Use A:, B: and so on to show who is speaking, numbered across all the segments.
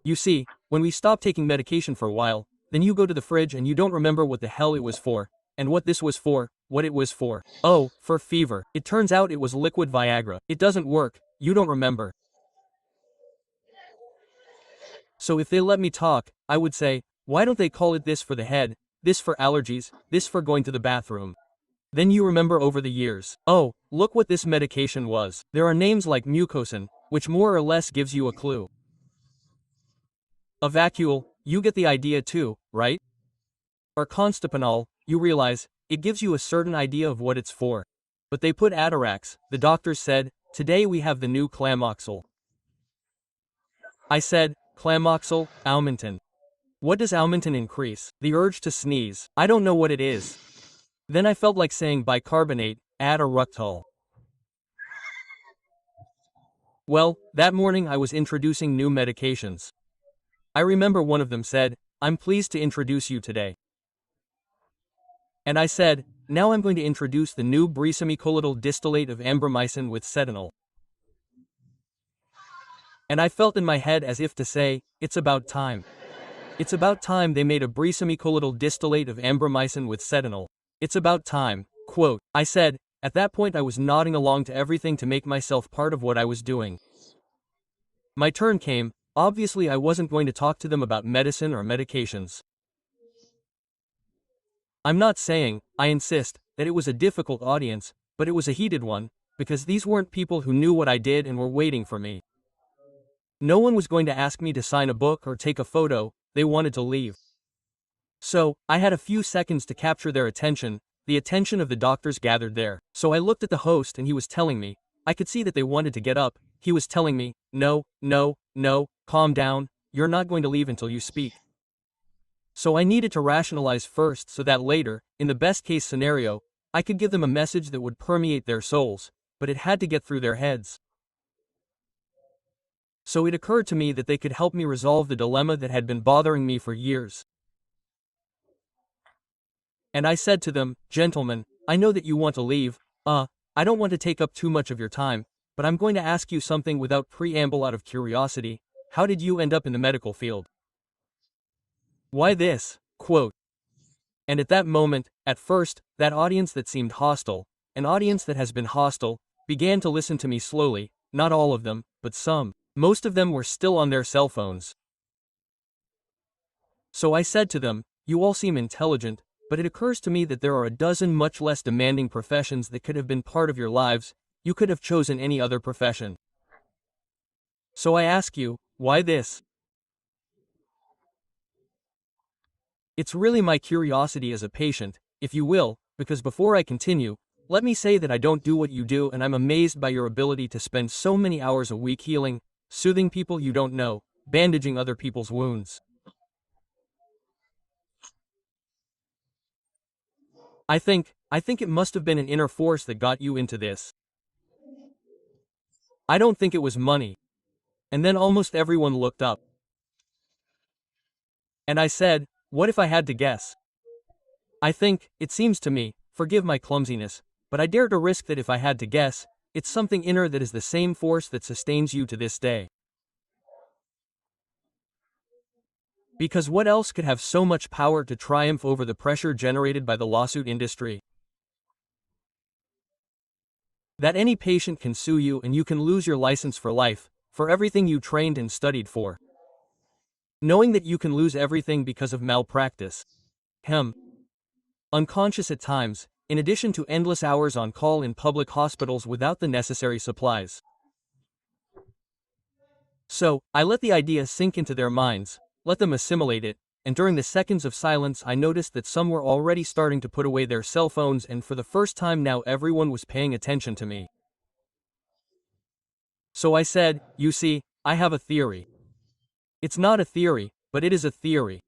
A: You see, when we stop taking medication for a while, then you go to the fridge and you don't remember what the hell it was for, and what this was for, what it was for. Oh, for fever. It turns out it was liquid Viagra. It doesn't work, you don't remember. So if they let me talk, I would say, why don't they call it this for the head, this for allergies, this for going to the bathroom? Then you remember over the years. Oh, look what this medication was. There are names like mucosin, which more or less gives you a clue. Avacule, you get the idea too, right? Or constipanol, you realize, it gives you a certain idea of what it's for. But they put Atarax, the doctors said, today we have the new Clamoxyl. I said, Clamoxyl, Aumentin. What does Aumentin increase? The urge to sneeze. I don't know what it is. Then I felt like saying bicarbonate, add a Ructol. Well, that morning I was introducing new medications. I remember one of them said, I'm pleased to introduce you today. And I said, now I'm going to introduce the new brisamicolidal distillate of ambromycin with cetanol. And I felt in my head as if to say, it's about time. It's about time they made a brisamicolidal distillate of ambromycin with cetanol. It's about time, quote, I said. At that point I was nodding along to everything to make myself part of what I was doing. My turn came. Obviously I wasn't going to talk to them about medicine or medications. I'm not saying, I insist, that it was a difficult audience, but it was a heated one, because these weren't people who knew what I did and were waiting for me. No one was going to ask me to sign a book or take a photo, they wanted to leave. So, I had a few seconds to capture their attention, the attention of the doctors gathered there. So I looked at the host and he was telling me, I could see that they wanted to get up, he was telling me, no, no, no, calm down, you're not going to leave until you speak. So I needed to rationalize first so that later, in the best case scenario, I could give them a message that would permeate their souls, but it had to get through their heads. So it occurred to me that they could help me resolve the dilemma that had been bothering me for years. And I said to them, gentlemen, I know that you want to leave, I don't want to take up too much of your time, but I'm going to ask you something without preamble out of curiosity. How did you end up in the medical field? Why this, quote. And at that moment, at first, that audience that seemed hostile, an audience that has been hostile, began to listen to me slowly, not all of them, but some. Most of them were still on their cell phones. So I said to them, you all seem intelligent, but it occurs to me that there are a dozen much less demanding professions that could have been part of your lives. You could have chosen any other profession. So I ask you, why this? It's really my curiosity as a patient, if you will, because before I continue, let me say that I don't do what you do and I'm amazed by your ability to spend so many hours a week healing, soothing people you don't know, bandaging other people's wounds. I think it must have been an inner force that got you into this. I don't think it was money. And then almost everyone looked up. And I said, what if I had to guess? I think, it seems to me, forgive my clumsiness, but I dare to risk that if I had to guess, it's something inner that is the same force that sustains you to this day. Because what else could have so much power to triumph over the pressure generated by the lawsuit industry? That any patient can sue you and you can lose your license for life, for everything you trained and studied for. Knowing that you can lose everything because of malpractice. Unconscious at times, in addition to endless hours on call in public hospitals without the necessary supplies. So, I let the idea sink into their minds, let them assimilate it, and during the seconds of silence I noticed that some were already starting to put away their cell phones and for the first time now everyone was paying attention to me. So I said, you see, I have a theory. It's not a theory, but it is a theory.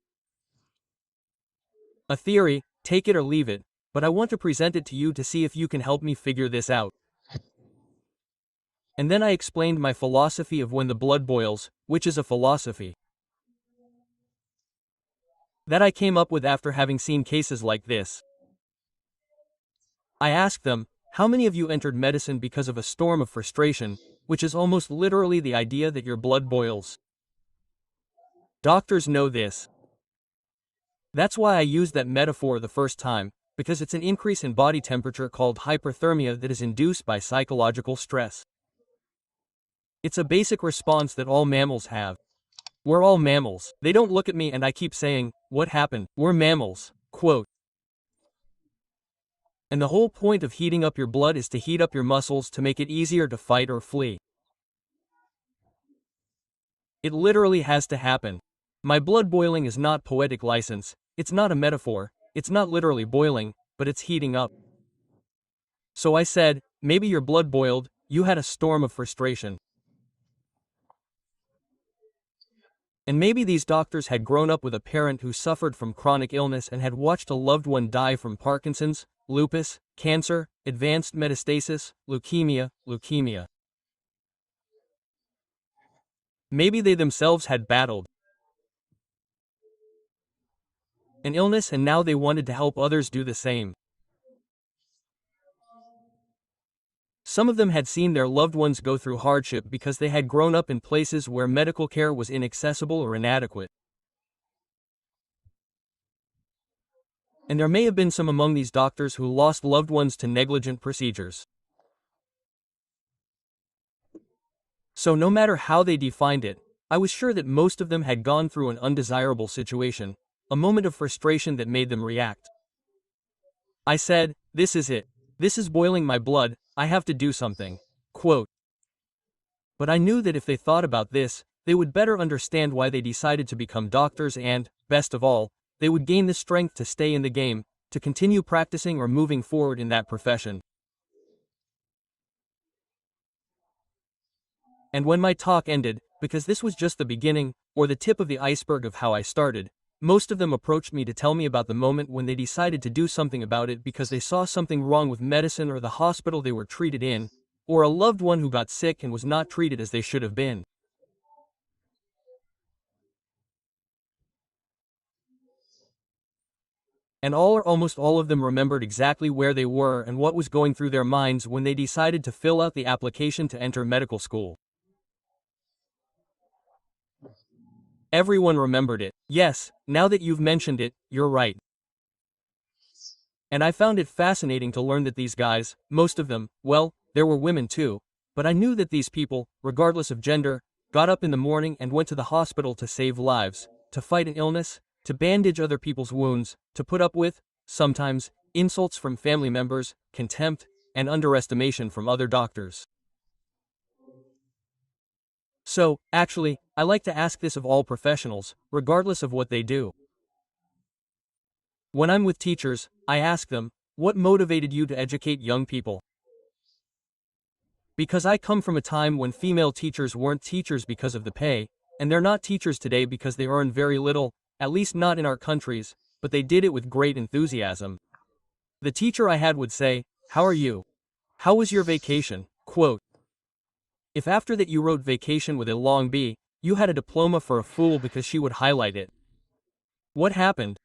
A: A theory, take it or leave it, but I want to present it to you to see if you can help me figure this out. And then I explained my philosophy of when the blood boils, which is a philosophy that I came up with after having seen cases like this. I asked them, how many of you entered medicine because of a storm of frustration, which is almost literally the idea that your blood boils? Doctors know this. That's why I used that metaphor the first time, because it's an increase in body temperature called hyperthermia that is induced by psychological stress. It's a basic response that all mammals have. We're all mammals. They don't look at me and I keep saying, "What happened? We're mammals." Quote. And the whole point of heating up your blood is to heat up your muscles to make it easier to fight or flee. It literally has to happen. My blood boiling is not poetic license, it's not a metaphor, it's not literally boiling, but it's heating up. So I said, maybe your blood boiled, you had a storm of frustration. And maybe these doctors had grown up with a parent who suffered from chronic illness and had watched a loved one die from Parkinson's, lupus, cancer, advanced metastasis, leukemia. Maybe they themselves had battled an illness and now they wanted to help others do the same. Some of them had seen their loved ones go through hardship because they had grown up in places where medical care was inaccessible or inadequate. And there may have been some among these doctors who lost loved ones to negligent procedures. So no matter how they defined it, I was sure that most of them had gone through an undesirable situation, a moment of frustration that made them react. I said, this is it. This is boiling my blood, I have to do something. Quote. But I knew that if they thought about this, they would better understand why they decided to become doctors and, best of all, they would gain the strength to stay in the game, to continue practicing or moving forward in that profession. And when my talk ended, because this was just the beginning, or the tip of the iceberg of how I started, most of them approached me to tell me about the moment when they decided to do something about it because they saw something wrong with medicine or the hospital they were treated in, or a loved one who got sick and was not treated as they should have been. And all or almost all of them remembered exactly where they were and what was going through their minds when they decided to fill out the application to enter medical school. Everyone remembered it. Yes, now that you've mentioned it, you're right. And I found it fascinating to learn that these guys, most of them, well, there were women too, but I knew that these people, regardless of gender, got up in the morning and went to the hospital to save lives, to fight an illness, to bandage other people's wounds, to put up with, sometimes, insults from family members, contempt, and underestimation from other doctors. So, actually, I like to ask this of all professionals, regardless of what they do. When I'm with teachers, I ask them, what motivated you to educate young people? Because I come from a time when female teachers weren't teachers because of the pay, and they're not teachers today because they earn very little, at least not in our countries, but they did it with great enthusiasm. The teacher I had would say, "How are you? How was your vacation?" Quote. If after that you wrote vacation with a long B, you had a diploma for a fool because she would highlight it. What happened?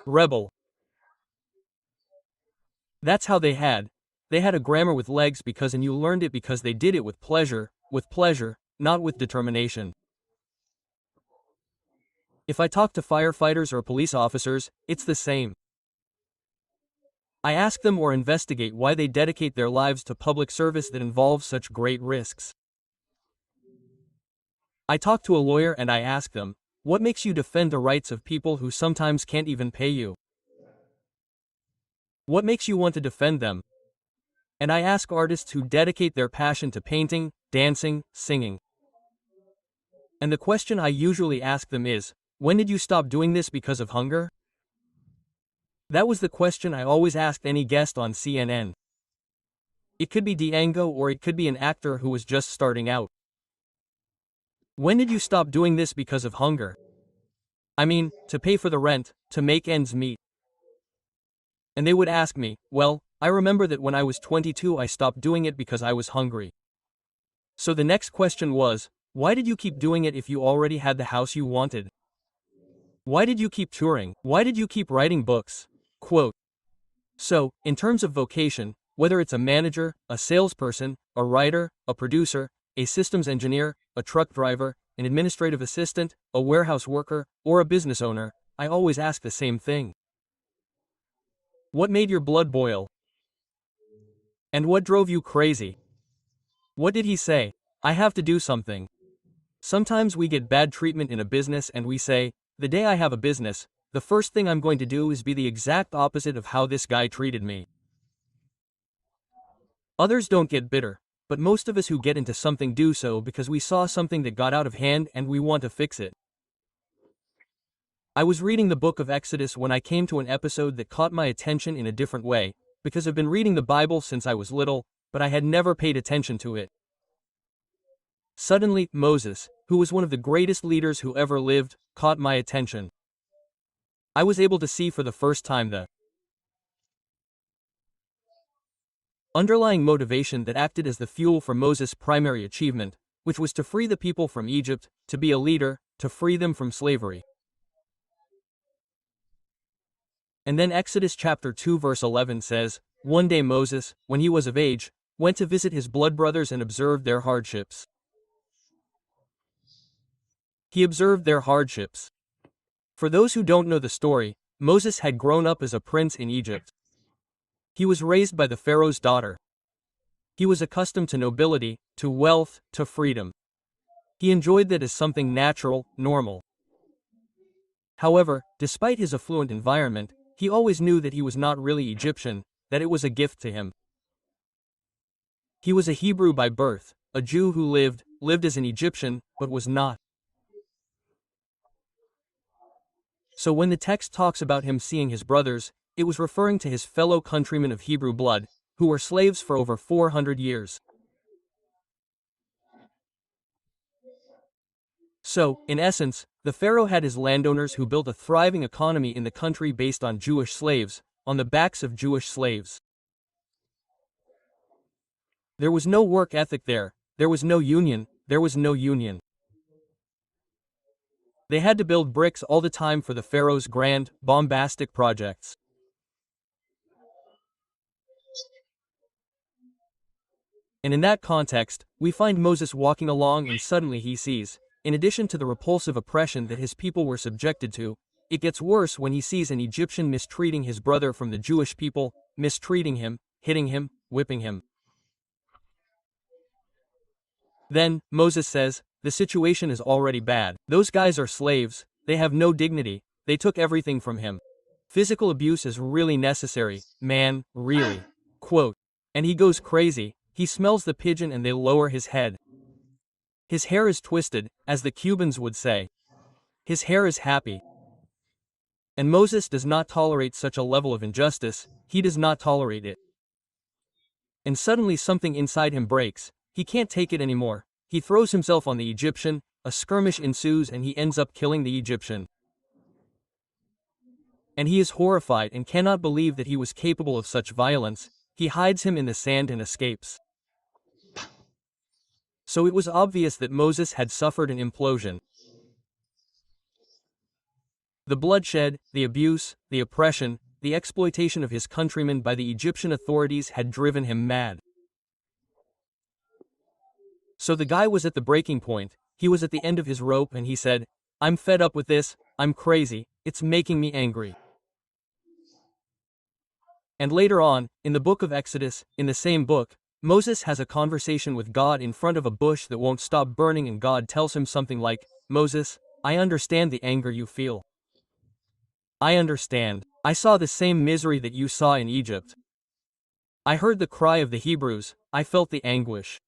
A: Rebel. That's how they had. They had a grammar with legs because and you learned it because they did it with pleasure, not with determination. If I talk to firefighters or police officers, it's the same. I ask them or investigate why they dedicate their lives to public service that involves such great risks. I talk to a lawyer and I ask them, what makes you defend the rights of people who sometimes can't even pay you? What makes you want to defend them? And I ask artists who dedicate their passion to painting, dancing, singing. And the question I usually ask them is, when did you stop doing this because of hunger? That was the question I always asked any guest on CNN. It could be Diango or it could be an actor who was just starting out. When did you stop doing this because of hunger? I mean, to pay for the rent, to make ends meet. And they would ask me, well, I remember that when I was 22 I stopped doing it because I was hungry. So the next question was, why did you keep doing it if you already had the house you wanted? Why did you keep touring? Why did you keep writing books? Quote. So, in terms of vocation, whether it's a manager, a salesperson, a writer, a producer, a systems engineer, a truck driver, an administrative assistant, a warehouse worker, or a business owner, I always ask the same thing. What made your blood boil? And what drove you crazy? What did he say? I have to do something. Sometimes we get bad treatment in a business and we say, the day I have a business, the first thing I'm going to do is be the exact opposite of how this guy treated me. Others don't get bitter, but most of us who get into something do so because we saw something that got out of hand and we want to fix it. I was reading the book of Exodus when I came to an episode that caught my attention in a different way, because I've been reading the Bible since I was little, but I had never paid attention to it. Suddenly, Moses, who was one of the greatest leaders who ever lived, caught my attention. I was able to see for the first time the underlying motivation that acted as the fuel for Moses' primary achievement, which was to free the people from Egypt, to be a leader, to free them from slavery. And then Exodus chapter 2 verse 11 says, one day Moses, when he was of age, went to visit his blood brothers and observed their hardships. He observed their hardships. For those who don't know the story, Moses had grown up as a prince in Egypt. He was raised by the Pharaoh's daughter. He was accustomed to nobility, to wealth, to freedom. He enjoyed that as something natural, normal. However, despite his affluent environment, he always knew that he was not really Egyptian, that it was a gift to him. He was a Hebrew by birth, a Jew who lived as an Egyptian, but was not. So when the text talks about him seeing his brothers, it was referring to his fellow countrymen of Hebrew blood, who were slaves for over 400 years. So, in essence, the Pharaoh had his landowners who built a thriving economy in the country based on Jewish slaves, on the backs of Jewish slaves. There was no work ethic there, there was no union. They had to build bricks all the time for the Pharaoh's grand, bombastic projects. And in that context, we find Moses walking along and suddenly he sees, in addition to the repulsive oppression that his people were subjected to, it gets worse when he sees an Egyptian mistreating his brother from the Jewish people, mistreating him, hitting him, whipping him. Then, Moses says, the situation is already bad. Those guys are slaves, they have no dignity, they took everything from him. Physical abuse is really necessary, man, really. Quote. And he goes crazy, he smells the pigeon and they lower his head. His hair is twisted, as the Cubans would say. His hair is happy. And Moses does not tolerate such a level of injustice, he does not tolerate it. And suddenly something inside him breaks, he can't take it anymore. He throws himself on the Egyptian, a skirmish ensues and he ends up killing the Egyptian. And he is horrified and cannot believe that he was capable of such violence, he hides him in the sand and escapes. So it was obvious that Moses had suffered an implosion. The bloodshed, the abuse, the oppression, the exploitation of his countrymen by the Egyptian authorities had driven him mad. So the guy was at the breaking point, he was at the end of his rope and he said, I'm fed up with this, I'm crazy, it's making me angry. And later on, in the book of Exodus, in the same book, Moses has a conversation with God in front of a bush that won't stop burning and God tells him something like, Moses, I understand the anger you feel. I understand. I saw the same misery that you saw in Egypt. I heard the cry of the Hebrews, I felt the anguish.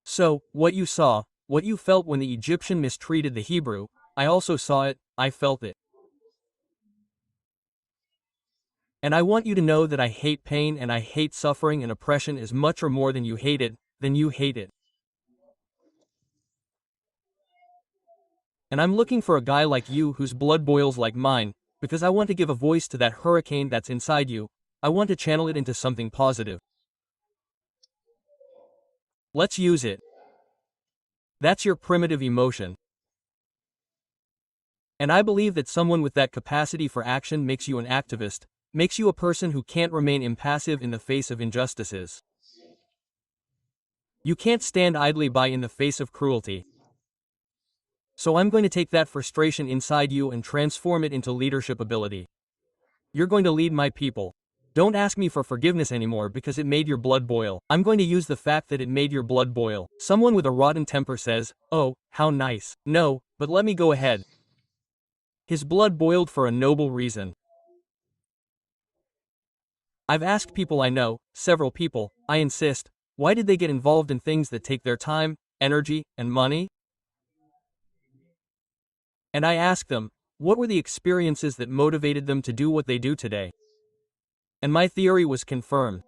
A: So, what you saw, what you felt when the Egyptian mistreated the Hebrew, I also saw it, I felt it. And I want you to know that I hate pain and I hate suffering and oppression as much or more than you hate it. And I'm looking for a guy like you whose blood boils like mine, because I want to give a voice to that hurricane that's inside you. I want to channel it into something positive. Let's use it. That's your primitive emotion. And I believe that someone with that capacity for action makes you an activist, makes you a person who can't remain impassive in the face of injustices. You can't stand idly by in the face of cruelty. So I'm going to take that frustration inside you and transform it into leadership ability. You're going to lead my people. Don't ask me for forgiveness anymore because it made your blood boil. I'm going to use the fact that it made your blood boil. Someone with a rotten temper says, "Oh, how nice." No, but let me go ahead. His blood boiled for a noble reason. I've asked people I know, several people, I insist, why did they get involved in things that take their time, energy, and money? And I asked them, what were the experiences that motivated them to do what they do today? And my theory was confirmed.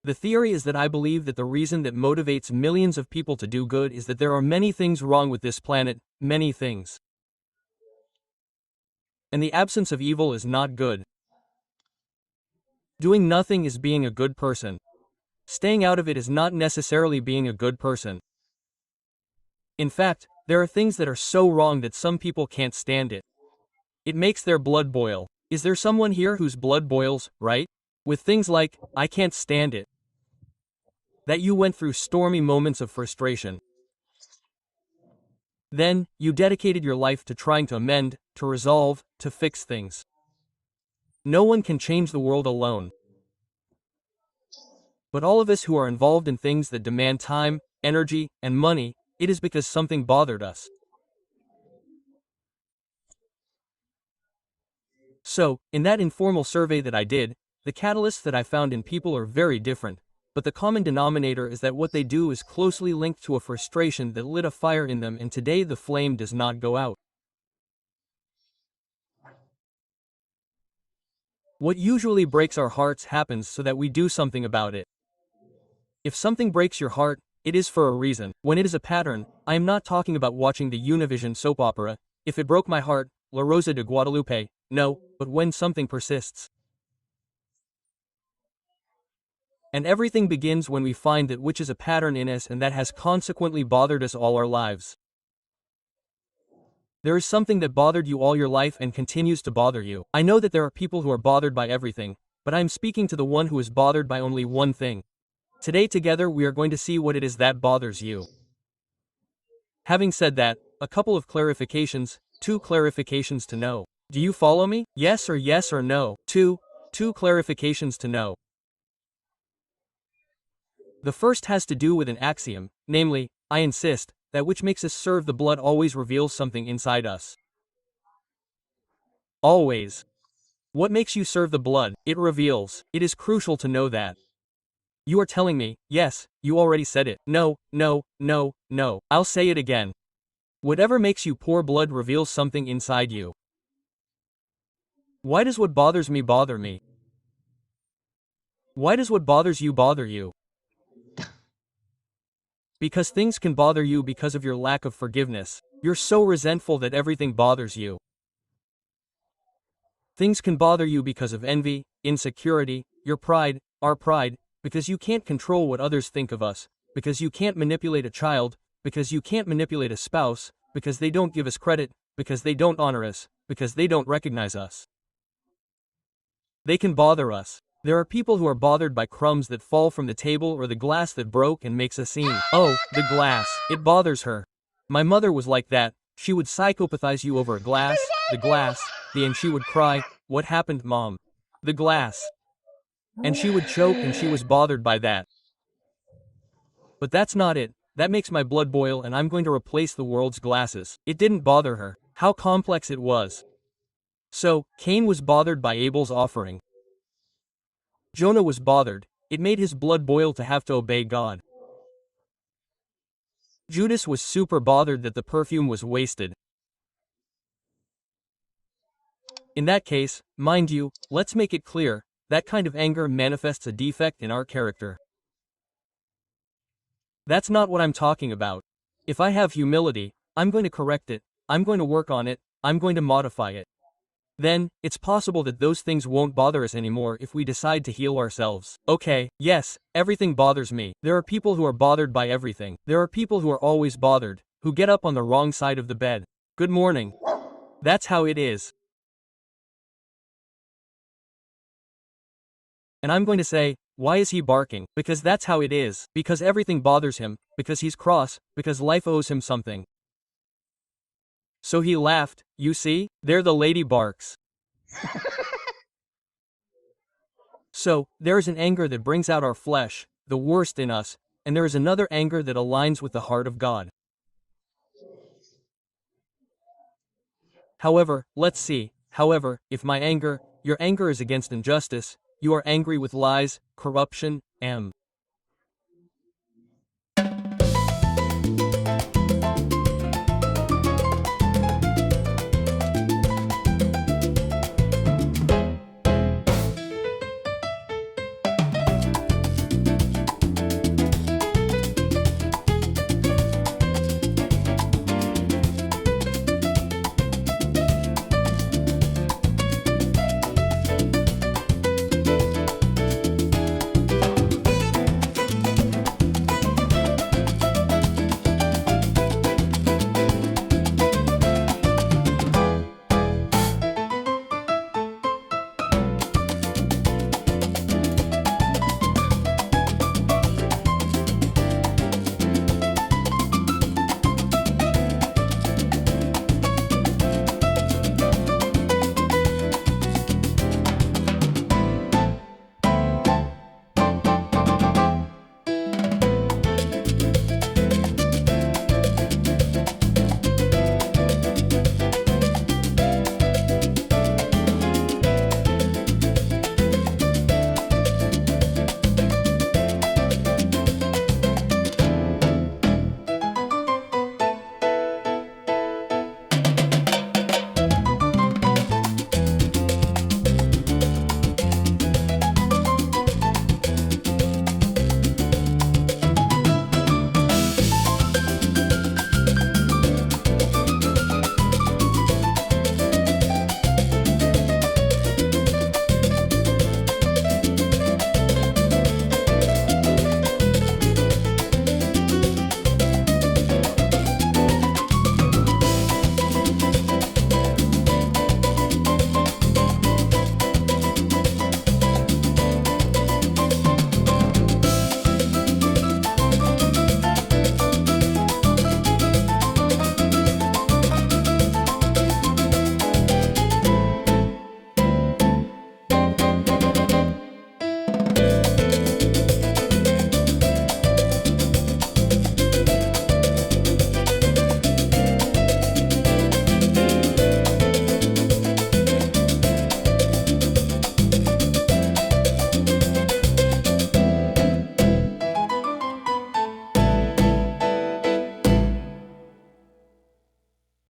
A: The theory is that I believe that the reason that motivates millions of people to do good is that there are many things wrong with this planet, many things. And the absence of evil is not good. Doing nothing is being a good person. Staying out of it is not necessarily being a good person. In fact, there are things that are so wrong that some people can't stand it. It makes their blood boil. Is there someone here whose blood boils, right? With things like, I can't stand it. That you went through stormy moments of frustration. Then, you dedicated your life to trying to amend, to resolve, to fix things. No one can change the world alone. But all of us who are involved in things that demand time, energy, and money, it is because something bothered us. So, in that informal survey that I did, the catalysts that I found in people are very different, but the common denominator is that what they do is closely linked to a frustration that lit a fire in them, and today the flame does not go out. What usually breaks our hearts happens so that we do something about it. If something breaks your heart, it is for a reason. When it is a pattern, I am not talking about watching the Univision soap opera, If It Broke My Heart, La Rosa de Guadalupe, no, but when something persists. And everything begins when we find that which is a pattern in us and that has consequently bothered us all our lives. There is something that bothered you all your life and continues to bother you. I know that there are people who are bothered by everything, but I am speaking to the one who is bothered by only one thing. Today together we are going to see what it is that bothers you. Having said that, a couple of clarifications, 2 clarifications to know. Do you follow me? Yes or no? 2 clarifications to know. The first has to do with an axiom, namely, I insist, that which makes us serve the blood always reveals something inside us. Always. What makes you serve the blood? It reveals. It is crucial to know that. You are telling me, yes, you already said it. No. I'll say it again. Whatever makes you pour blood reveals something inside you. Why does what bothers me bother me? Why does what bothers you bother you? Because things can bother you because of your lack of forgiveness. You're so resentful that everything bothers you. Things can bother you because of envy, insecurity, your pride, our pride, because you can't control what others think of us, because you can't manipulate a child, because you can't manipulate a spouse, because they don't give us credit, because they don't honor us, because they don't recognize us. They can bother us. There are people who are bothered by crumbs that fall from the table or the glass that broke and makes a scene. Oh, the glass. It bothers her. My mother was like that. She would psychopathize you over a glass, the glass, and she would cry, "What happened, Mom?" The glass. And she would choke and she was bothered by that. But that's not it. That makes my blood boil and I'm going to replace the world's glasses. It didn't bother her. How complex it was. So, Cain was bothered by Abel's offering. Jonah was bothered. It made his blood boil to have to obey God. Judas was super bothered that the perfume was wasted. In that case, mind you, let's make it clear, that kind of anger manifests a defect in our character. That's not what I'm talking about. If I have humility, I'm going to correct it, I'm going to work on it, I'm going to modify it. Then, it's possible that those things won't bother us anymore if we decide to heal ourselves. Okay, yes, everything bothers me. There are people who are bothered by everything. There are people who are always bothered, who get up on the wrong side of the bed. Good morning. That's how it is. And I'm going to say, why is he barking? Because that's how it is. Because everything bothers him, because he's cross, because life owes him something. So he laughed. You see, there the lady barks. So, there is an anger that brings out our flesh, the worst in us, and there is another anger that aligns with the heart of God. However, let's see. However, if my anger, your anger is against injustice, you are angry with lies, corruption,